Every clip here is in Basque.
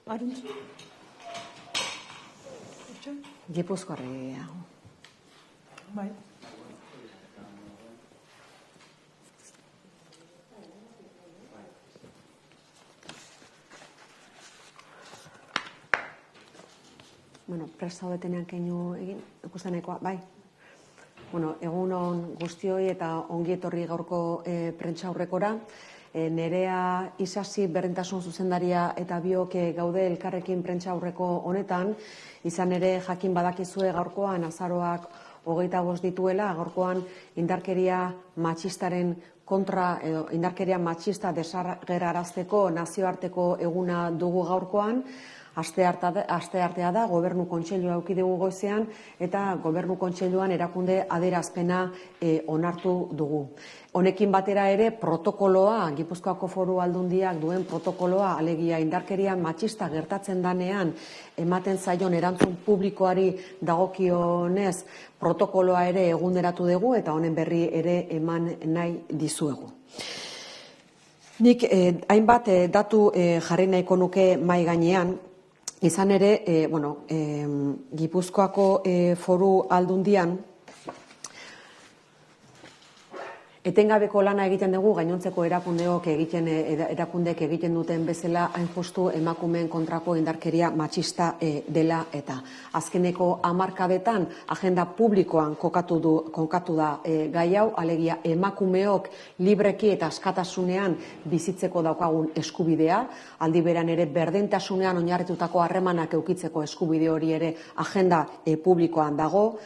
Aruntz. Gipuzkoarria. Bai. Bueno, presta hobetenean keinu egin, ikustenekoa, bai. Bueno, egun on guztioi eta ongi etorri gaurko prentsaurrekora. Nerea Isasi berdintasun zuzendaria eta biok gaude elkarrekin prentsaurreko honetan, izan ere jakin badakizue gaurkoan azaroak 25 dituela, gaurkoan indarkeria matxistaren kontra edo indarkeria matxista desagerrarazteko nazioarteko eguna dugu gaurkoan. Asteartea da, Gobernu Kontseilua eduki dugu goizean eta Gobernu Kontseiluan erakunde adierazpena onartu dugu. Honekin batera ere protokoloa, Gipuzkoako Foru Aldundiak duen protokoloa, alegia indarkeria matxista gertatzen danean ematen zaion erantzun publikoari dagokionez protokoloa ere eguneratu dugu eta honen berri ere eman nahi dizuegu. Nik hainbat datu jarri nahiko nuke mahai gainean. Izan ere, Gipuzkoako Foru Aldundian etengabeko lana egiten dugu gainontzeko erakundeek egiten duten bezala hain justu emakumeen kontrako indarkeria matxista dela eta azkeneko hamarkadetan agenda publikoan kokatu da gai hau, alegia emakumeok libreki eta askatasunean bizitzeko daukagun eskubidea, aldi beran ere berdintasunean oinarritutako harremanak edukitzeko eskubide hori ere agenda publikoan dago.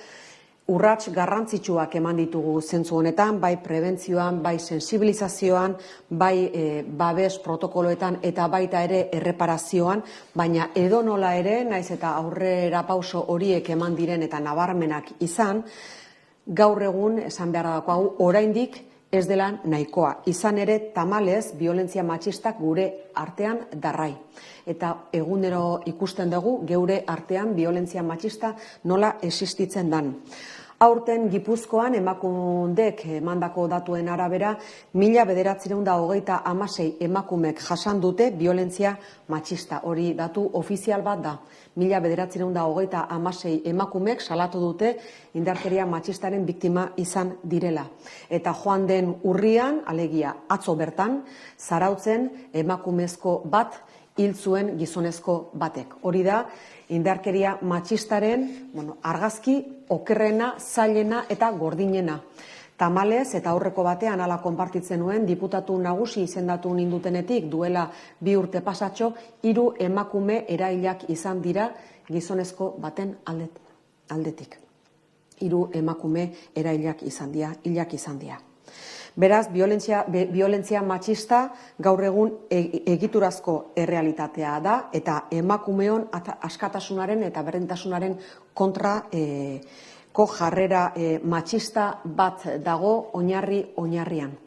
Urrats garrantzitsuak eman ditugu zentzu honetan, bai prebentzioan, bai sensibilizazioan, bai babes protokoloetan eta baita ere erreparazioan, baina edonola ere, naiz eta aurrera pauso horiek eman diren eta nabarmenak izan, gaur egun esan behar dako hau oraindik ez dela nahikoa. Izan ere tamalez biolentzia matxistak gure artean darrai. Eta egunero ikusten dugu geure artean biolentzia matxista nola existitzen dan. Aurten Gipuzkoan emakundek emandako datuen arabera 1926 emakumek jasan dute biolentzia matxista. Hori datu ofizial bat da. 1926 emakumek salatu dute indarkeria matxistaren biktima izan direla. Eta joan den urrian, alegia atzo bertan, Zarautzen emakumezko bat hil zuen gizonezko batek. Hori da indarkeria matxistaren argazki okerrena, zailena eta gordinena. Tamalez eta aurreko batean hala konpartitzen nuen, diputatu nagusi izendatu nindutenetik duela 2 urte pasatxo, 3 emakume erailak izan dira gizonezko baten aldetik. 3 emakume erailak izan dira. Beraz, biolentzia matxista gaur egun egiturazko errealitatea da eta emakumeon askatasunaren eta berdintasunaren kontrako jarrera matxista bat dago oinarrian.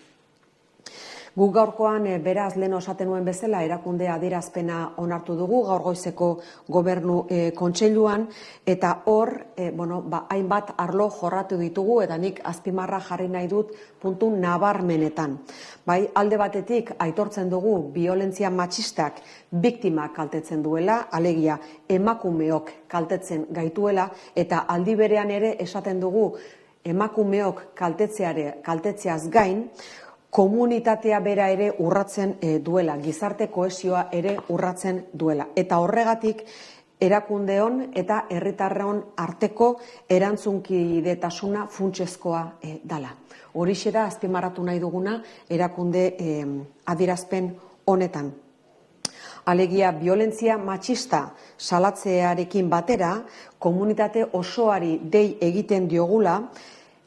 Gu gaurkoan beraz lehen esaten nuen bezala erakunde adierazpena onartu dugu gaur goizeko Gobernu Kontseiluan eta hor hainbat arlo jorratu ditugu eta nik azpimarra jarri nahi dut puntu nabarmenetan. Bai, alde batetik aitortzen dugu biolentzia matxistak biktimak kaltetzen duela, alegia emakumeok kaltetzen gaituela eta aldi berean ere esaten dugu emakumeok kaltetzeaz gain komunitatea bera ere urratzen duela, gizarte kohesioa ere urratzen duela. Eta horregatik erakundeon eta herritarron arteko erantzunkidetasuna funtsezkoa dela. Horixe da azpimarratu nahi duguna erakunde adierazpen honetan. Alegia biolentzia matxista salatzearekin batera, komunitate osoari dei egiten diogula,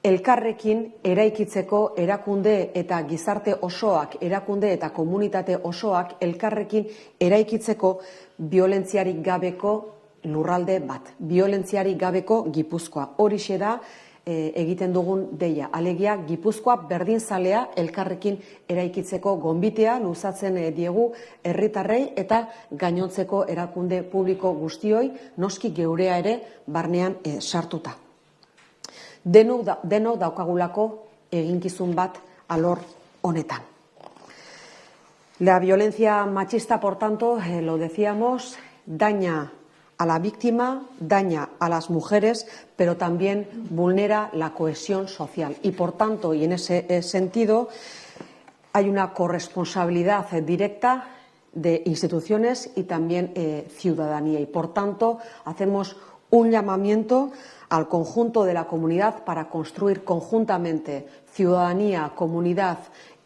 elkarrekin eraikitzeko erakunde eta gizarte osoak, erakunde eta komunitate osoak elkarrekin eraikitzeko biolentziarik gabeko lurralde bat, biolentziarik gabeko Gipuzkoa. Horixe da egiten dugun deia. Alegia Gipuzkoa berdinzalea elkarrekin eraikitzeko gonbitea luzatzen diegu herritarrei eta gainontzeko erakunde publiko guztioi, noski geurea ere barnean sartuta. Denok daukagulako eginkizun bat alor honetan. La violencia machista, por tanto, lo decíamos, daña a la víctima, daña a las mujeres, pero también vulnera la cohesión social. Y, por tanto, y en ese sentido, hay una corresponsabilidad directa de instituciones y también ciudadanía. Y, por tanto, hacemos un llamamiento al conjunto de la comunidad para construir conjuntamente ciudadanía, comunidad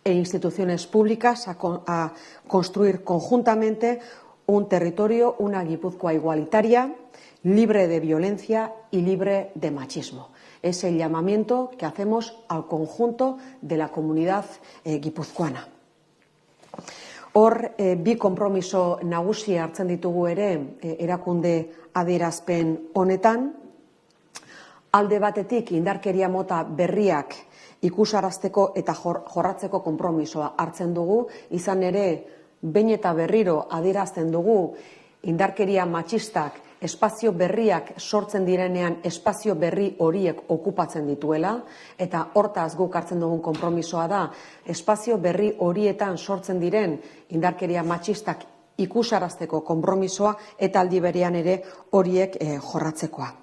e instituciones públicas, a construir conjuntamente un territorio, una Guipúzcoa igualitaria, libre de violencia y libre de machismo. Es el llamamiento que hacemos al conjunto de la comunidad guipuzcoana. Hor, bi konpromiso nagusi hartzen ditugu ere erakunde adierazpen honetan. Alde batetik indarkeria mota berriak ikusarazteko eta jorratzeko konpromisoa hartzen dugu, izan ere behin eta berriro adierazten dugu indarkeria matxistak espazio berriak sortzen direnean espazio berri horiek okupatzen dituela, eta hortaz guk hartzen dugun konpromisoa da espazio berri horietan sortzen diren indarkeria matxistak ikusarazteko konpromisoa eta aldi berean ere horiek jorratzekoa.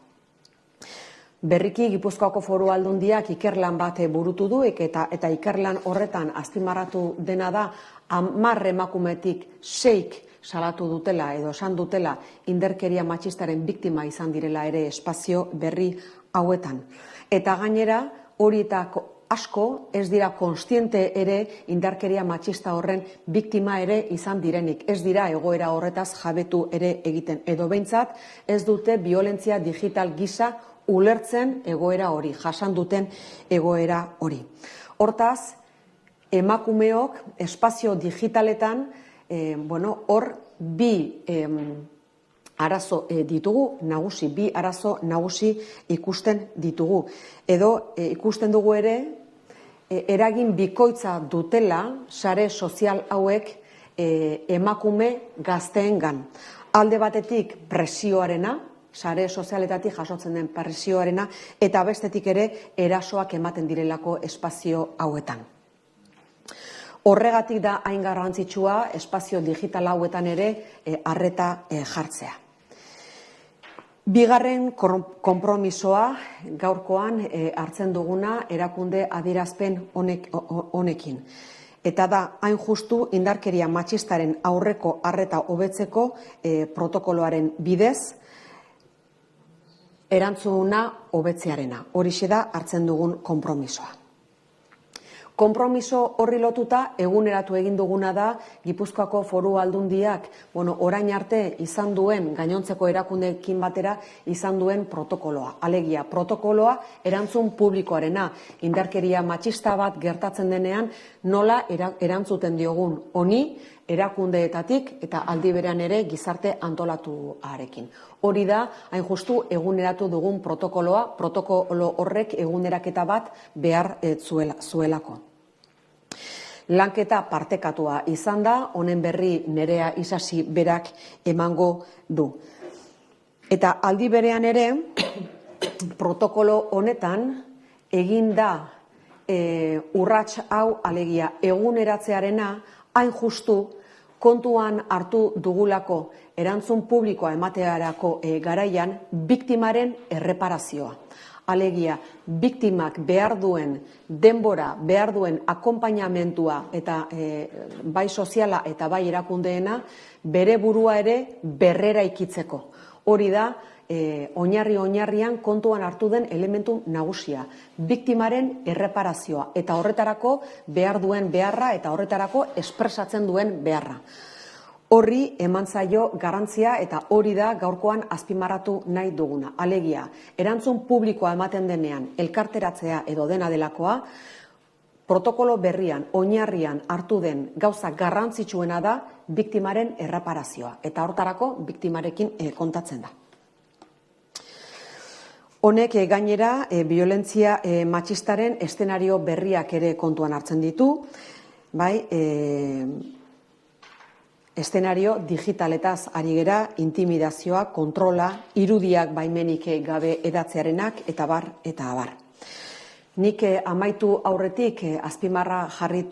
Berriki Gipuzkoako Foru Aldundiak ikerlan bat burutu du eta ikerlan horretan azpimarratu dena da 10 emakumetik 6 salatu dutela edo esan dutela indarkeria matxistaren biktima izan direla ere espazio berri hauetan. Eta gainera horietako asko ez dira kontziente ere indarkeria matxista horren biktima ere izan direnik. Ez dira egoera horretaz jabetu ere egiten. Edo behintzat ez dute violentzia digital gisa ulertzen egoera hori, jasan duten egoera hori. Hortaz, emakumeok espazio digitaletan hor bi arazo ditugu, nagusi, bi arazo nagusi ikusten ditugu. Edo ikusten dugu ere, eragin bikoitza dutela sare sozial hauek emakume gazteengan. Alde batetik presioarena, sare sozialetatik jasotzen den presioarena, eta bestetik ere erasoak ematen direlako espazio hauetan. Horregatik da hain garrantzitsua espazio digital hauetan ere arreta jartzea. Bigarren konpromisoa gaurkoan hartzen duguna erakunde adierazpen honekin. Eta da hain justu indarkeria matxistaren aurreko arreta hobetzeko protokoloaren bidez erantzuna hobetzearena. Horixe da hartzen dugun konpromisoa. Konpromiso horri lotuta eguneratu egin duguna da Gipuzkoako Foru Aldundiak orain arte izan duen, gainontzeko erakundeekin batera izan duen protokoloa. Alegia, protokoloa erantzun publikoarena, indarkeria matxista bat gertatzen denean nola erantzuten diogun honi erakundeetatik eta aldi berean ere gizarte antolatuarekin. Hori da, hain justu eguneratu dugun protokoloa, protokolo horrek eguneraketa bat behar zuelako. Lanketa partekatua izan da, honen berri Nerea Isasi berak emango du. Eta aldi berean ere, protokolo honetan egin da urrats hau, alegia eguneratzearena, hain justu kontuan hartu dugulako erantzun publikoa ematearako garaian biktimaren erreparazioa. Alegia, biktimak behar duen denbora, behar duen akonpainamentua eta bai soziala eta bai erakundeena bere burua ere berrera ikitzeko. Hori da, oinarrian kontuan hartu den elementu nagusia, biktimaren erreparazioa eta horretarako behar duen beharra eta horretarako espresatzen duen beharra. Horri eman zaio garrantzia eta hori da gaurkoan azpimarratu nahi duguna. Alegia, erantzun publikoa ematen denean elkarteratzea edo dena delakoa, protokolo berrian, oinarrian hartu den gauza garrantzitsuena da biktimaren erreparazioa eta horretarako biktimarekin kontatzen da. Honek gainera violentzia matxistaren eszenario berriak ere kontuan hartzen ditu, bai, eszenario digitaletaz ari gera, intimidazioa, kontrola, irudiak baimenik gabe edatzearenak eta bar eta abar. Nik amaitu aurretik azpimarra jarri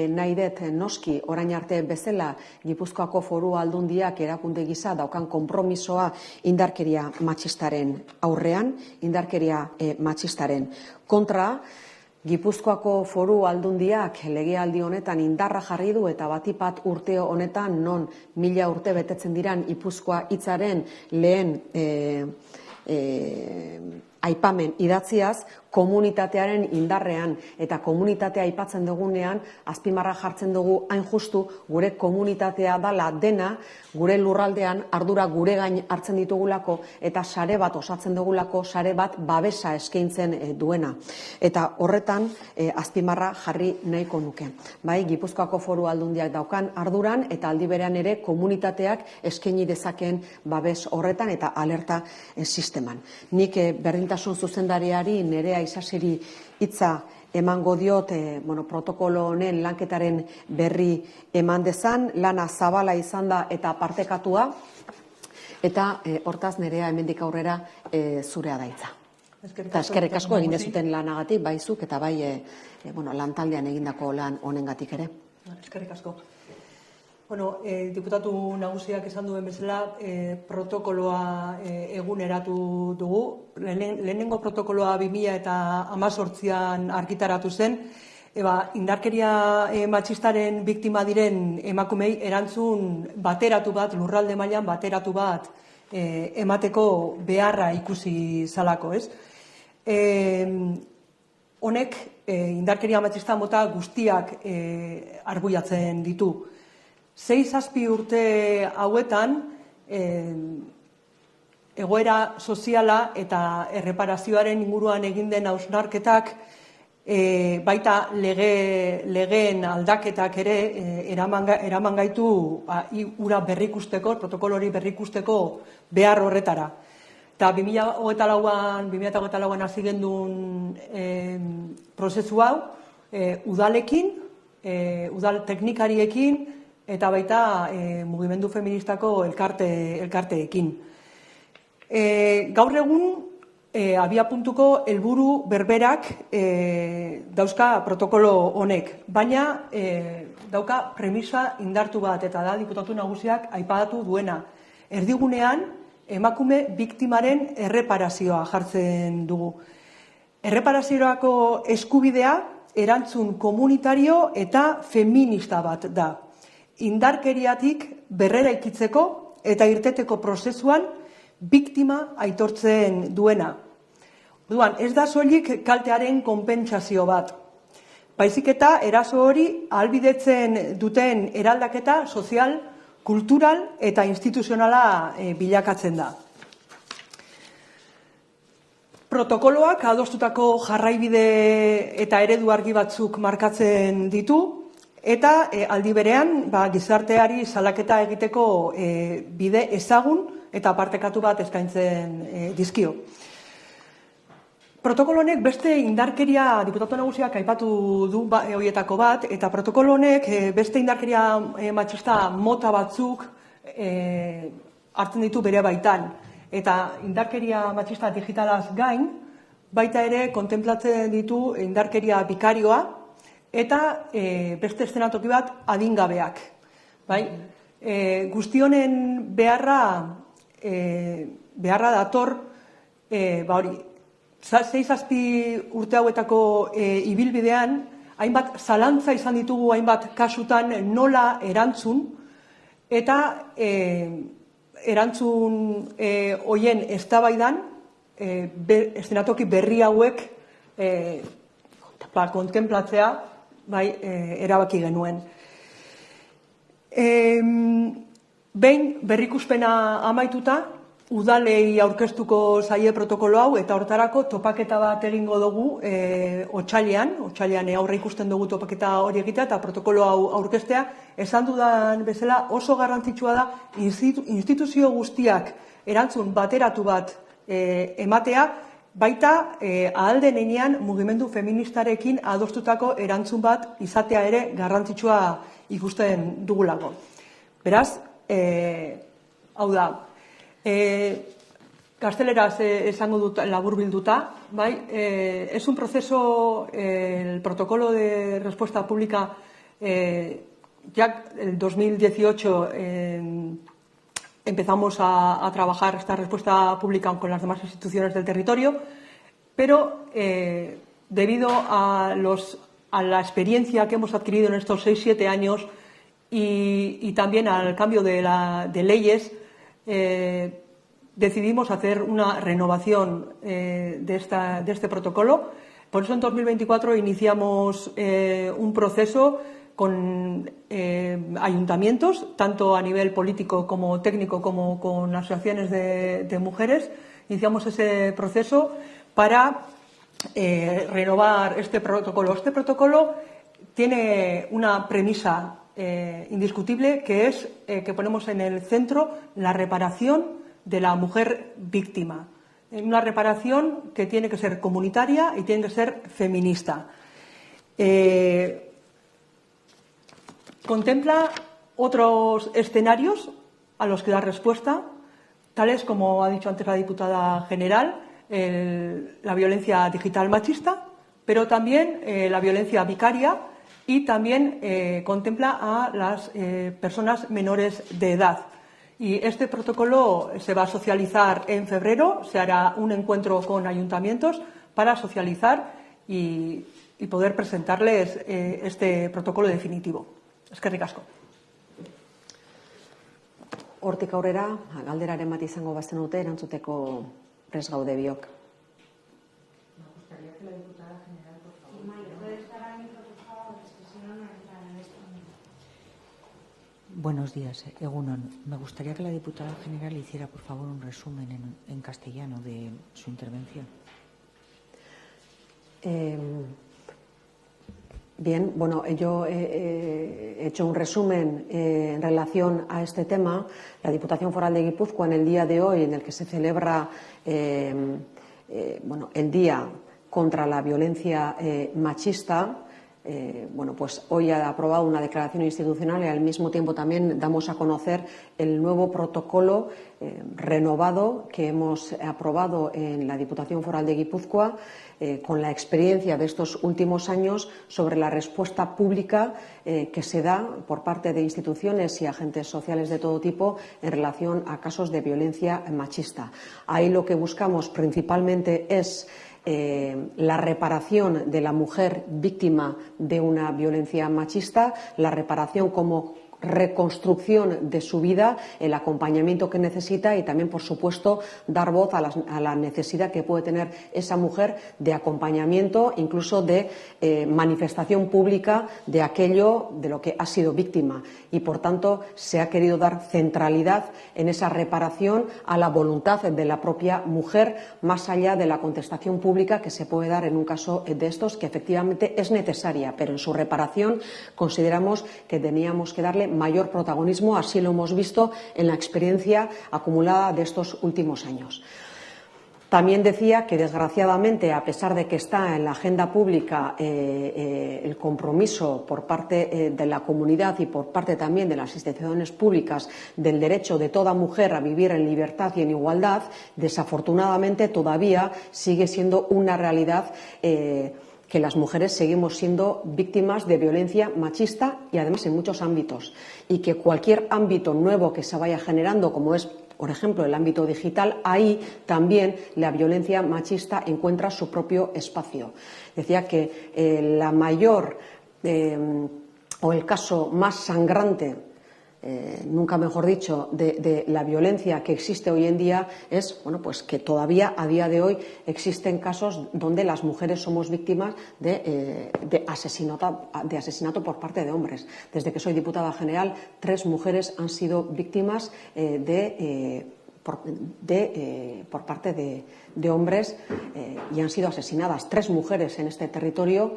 nahi dut noski orain arte bezala Gipuzkoako Foru Aldundiak erakunde gisa daukan konpromisoa indarkeria matxistaren aurrean, indarkeria matxistaren kontra. Gipuzkoako Foru Aldundiak legealdi honetan indarra jarri du eta batipat urte honetan non 1000 urte betetzen diran Gipuzkoa hitzaren lehen aipamen idatziaz, komunitatearen indarrean eta komunitatea aipatzen dugunean, azpimarra jartzen dugu hain justu gure komunitatea dala dena, gure lurraldean ardura gure gain hartzen ditugulako eta sare bat osatzen dugulako, sare bat babesa eskaintzen duena. Eta horretan azpimarra jarri nahiko nuke. Bai, Gipuzkoako Foru Aldundiak daukan arduran eta aldi berean ere komunitateak eskaini dezakeen babes horretan eta alerta sisteman. Nik berdintasun zuzendariari Nerea Isasiri hitza emango diot protokolo honen lanketaren berri eman dezan, lana zabala izan da eta partekatua, eta hortaz Nerea hemendik aurrera zurea da hitza. Eta eskerrik asko egin dezuten lanagatik, bai zuk eta bai lantaldean egindako lan honengatik ere. Eskerrik asko. Diputatu nagusiak esan duen bezala, protokoloa eguneratu dugu. Lehenengo protokoloa 2018an argitaratu zen, indarkeria matxistaren biktima diren emakumei erantzun bateratu bat, lurralde mailan bateratu bat emateko beharra ikusi zalako, ez? Honek indarkeria matxista mota guztiak arbuiatzen ditu. 6-7 urte hauetan egoera soziala eta erreparazioaren inguruan egin den hausnarketak baita legeen aldaketak ere eraman gaitu hura berrikusteko, protokolori berrikusteko behar horretara. Eta 2024an hasi genduen prozesu hau udalekin, udal teknikariekin, eta baita mugimendu feministako elkarteekin. Gaur egun abiapuntuko helburu berberak dauzka protokolo honek, baina dauka premisa indartu bat, eta da diputatu nagusiak aipatu duena. Erdigunean emakume biktimaren erreparazioa jartzen dugu. Erreparaziorako eskubidea erantzun komunitario eta feminista bat da. Indarkeriatik berreraikitzeko eta irteteko prozesuan biktima aitortzen duena. Orduan, ez da soilik kaltearen konpentsazio bat. Baizik eta eraso hori ahalbidetzen duten eraldaketa sozial, kultural eta instituzionala bilakatzen da. Protokoloak adostutako jarraibide eta eredu argi batzuk markatzen ditu, eta aldi berean gizarteari salaketa egiteko bide ezagun eta partekatu bat eskaintzen dizkio. Protokolo honek beste indarkeria, diputatu nagusiak aipatu du horietako bat, eta protokolo honek beste indarkeria matxista mota batzuk hartzen ditu bere baitan. Eta indarkeria matxista digitalaz gain, baita ere kontemplatzen ditu indarkeria bikarioa, eta beste eszenatoki bat adingabeak. Guzti honen beharra dator, 6-7 urte hauetako ibilbidean, hainbat zalantza izan ditugu hainbat kasutan nola erantzun, eta erantzun hoien eztabaidan eszenatoki berri hauek kontemplatzea erabaki genuen. Behin berrikuspena amaituta, udalei aurkeztuko zaie protokolo hau, eta hortarako topaketa bat egingo dugu otsailean aurre ikusten dugu topaketa hori egitea eta protokolo hau aurkeztea. Esan dudan bezala oso garrantzitsua da instituzio guztiak erantzun bateratu bat ematea, baita ahal denean mugimendu feministarekin adostutako erantzun bat izatea ere garrantzitsua ikusten dugulako. Beraz, hau da, Gazteleraz esango dut laburbilduta, bai, es un proceso, el protocolo de respuesta pública, ya en 2018 empezamos a trabajar esta respuesta pública con las demás instituciones del territorio, pero debido a la experiencia que hemos adquirido en estos 6-7 años y también al cambio de leyes, decidimos hacer una renovación de este protocolo. Por eso en 2024 iniciamos un proceso con ayuntamientos, tanto a nivel político como técnico, como con asociaciones de mujeres. Iniciamos ese proceso para renovar este protocolo. Este protocolo tiene una premisa indiscutible, que es que ponemos en el centro la reparación de la mujer víctima. Una reparación que tiene que ser comunitaria y tiene que ser feminista. Contempla otros escenarios a los que da respuesta, tales como ha dicho antes la diputada general, la violencia digital machista, pero también la violencia vicaria, y también contempla a las personas menores de edad. Y este protocolo se va a socializar en febrero, se hará un encuentro con ayuntamientos para socializar y poder presentarles este protocolo definitivo. Eskerrik asko. Hortik aurrera, galderaren bat izango bazenute erantzuteko prest gaude biok. Me gustaría que la diputada general, por favor. ¿Puede estar al micro, por favor? Es que si no, no entra en esto. Buenos días, Egunon. Me gustaría que la diputada general hiciera, por favor, un resumen en castellano de su intervención. Bien, bueno, yo he hecho un resumen en relación a este tema. La Diputación Foral de Guipúzcoa, en el día de hoy, en el que se celebra el Día contra la Violencia Machista, pues hoy ha aprobado una declaración institucional y al mismo tiempo también damos a conocer el nuevo protocolo renovado que hemos aprobado en la Diputación Foral de Guipúzcoa, con la experiencia de estos últimos años sobre la respuesta pública que se da por parte de instituciones y agentes sociales de todo tipo en relación a casos de violencia machista. Ahí lo que buscamos principalmente es la reparación de la mujer víctima de una violencia machista, la reparación como reconstrucción de su vida, el acompañamiento que necesita y también, por supuesto, dar voz a la necesidad que puede tener esa mujer de acompañamiento, incluso de manifestación pública de aquello de lo que ha sido víctima. Y, por tanto, se ha querido dar centralidad en esa reparación a la voluntad de la propia mujer, más allá de la contestación pública que se puede dar en un caso de estos, que efectivamente es necesaria, pero en su reparación consideramos que teníamos que darle mayor protagonismo. Así lo hemos visto en la experiencia acumulada de estos últimos años. También decía que, desgraciadamente, a pesar de que está en la agenda pública el compromiso por parte de la comunidad y por parte también de las instituciones públicas del derecho de toda mujer a vivir en libertad y en igualdad, desafortunadamente todavía sigue siendo una realidad que las mujeres seguimos siendo víctimas de violencia machista y además en muchos ámbitos, y que cualquier ámbito nuevo que se vaya generando, como es, por ejemplo, el ámbito digital, ahí también la violencia machista encuentra su propio espacio. Decía que la mayor o el caso más sangrante, nunca mejor dicho, de la violencia que existe hoy en día es que todavía a día de hoy existen casos donde las mujeres somos víctimas de asesinato por parte de hombres. Desde que soy diputada general, 3 mujeres han sido víctimas por parte de hombres y han sido asesinadas. 3 mujeres en este territorio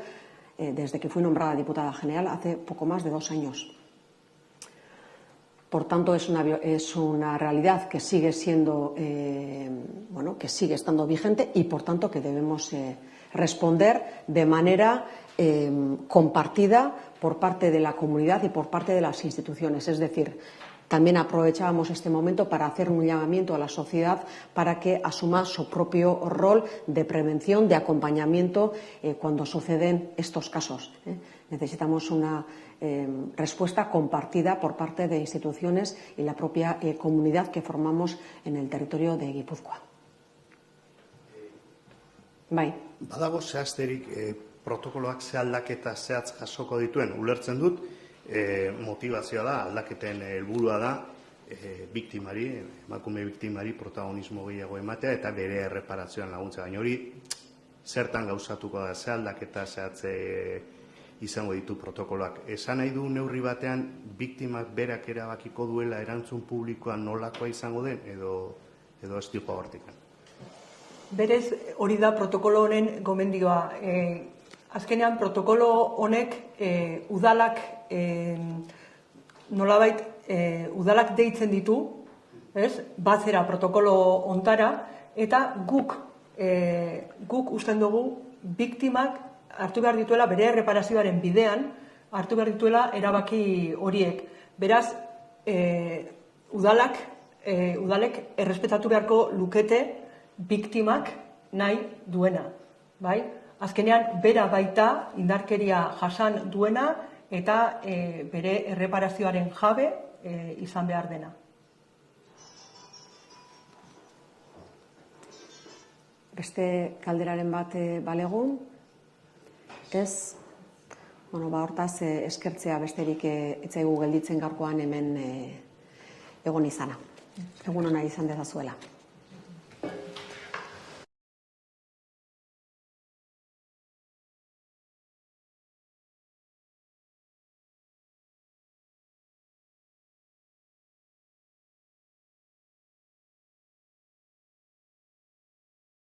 desde que fui nombrada diputada general hace poco más de 2 años. Por tanto, es una realidad que sigue siendo, que sigue estando vigente y, por tanto, que debemos responder de manera compartida por parte de la comunidad y por parte de las instituciones. Es decir, También aprovechábamos este momento para hacer un llamamiento a la sociedad para que asuma su propio rol de prevención, de acompañamiento cuando suceden estos casos. Necesitamos una respuesta compartida por parte de instituciones y la propia comunidad que formamos en el territorio de Gipuzkoa. Bai. Badago zehazterik protokoloak ze aldaketa zehatz jasoko dituen, ulertzen dut, motivazioa da, aldaketen helburua da, biktimari, emakume biktimari protagonismo gehiago ematea eta bere erreparazioan laguntza. Baina hori zertan gauzatuko da, ze aldaketa zehatze izango ditu protokoloak. Esan nahi du neurri batean biktimak berak erabakiko duela erantzun publikoa nolakoa izango den edo ez dioa hortikan. Berez, hori da protokolo honen gomendioa. Azkenean, protokolo honek udalak nolabait udalak deitzen ditu, batzera protokolo ontara, eta guk usten dugu biktimak hartu behar dituela bere erreparazioaren bidean, hartu behar dituela erabaki horiek. Beraz, udalek errespetatu beharko lukete biktimak nahi duena, bai? Azkenean, bera baita indarkeria jasan duena eta bere erreparazioaren jabe izan behar dena. Beste kalderaren bat balegun, ez, hortaz eskertzea besterik etzaigu gelditzen gaurkoan hemen egon izana. Egun ona izan dezazuela.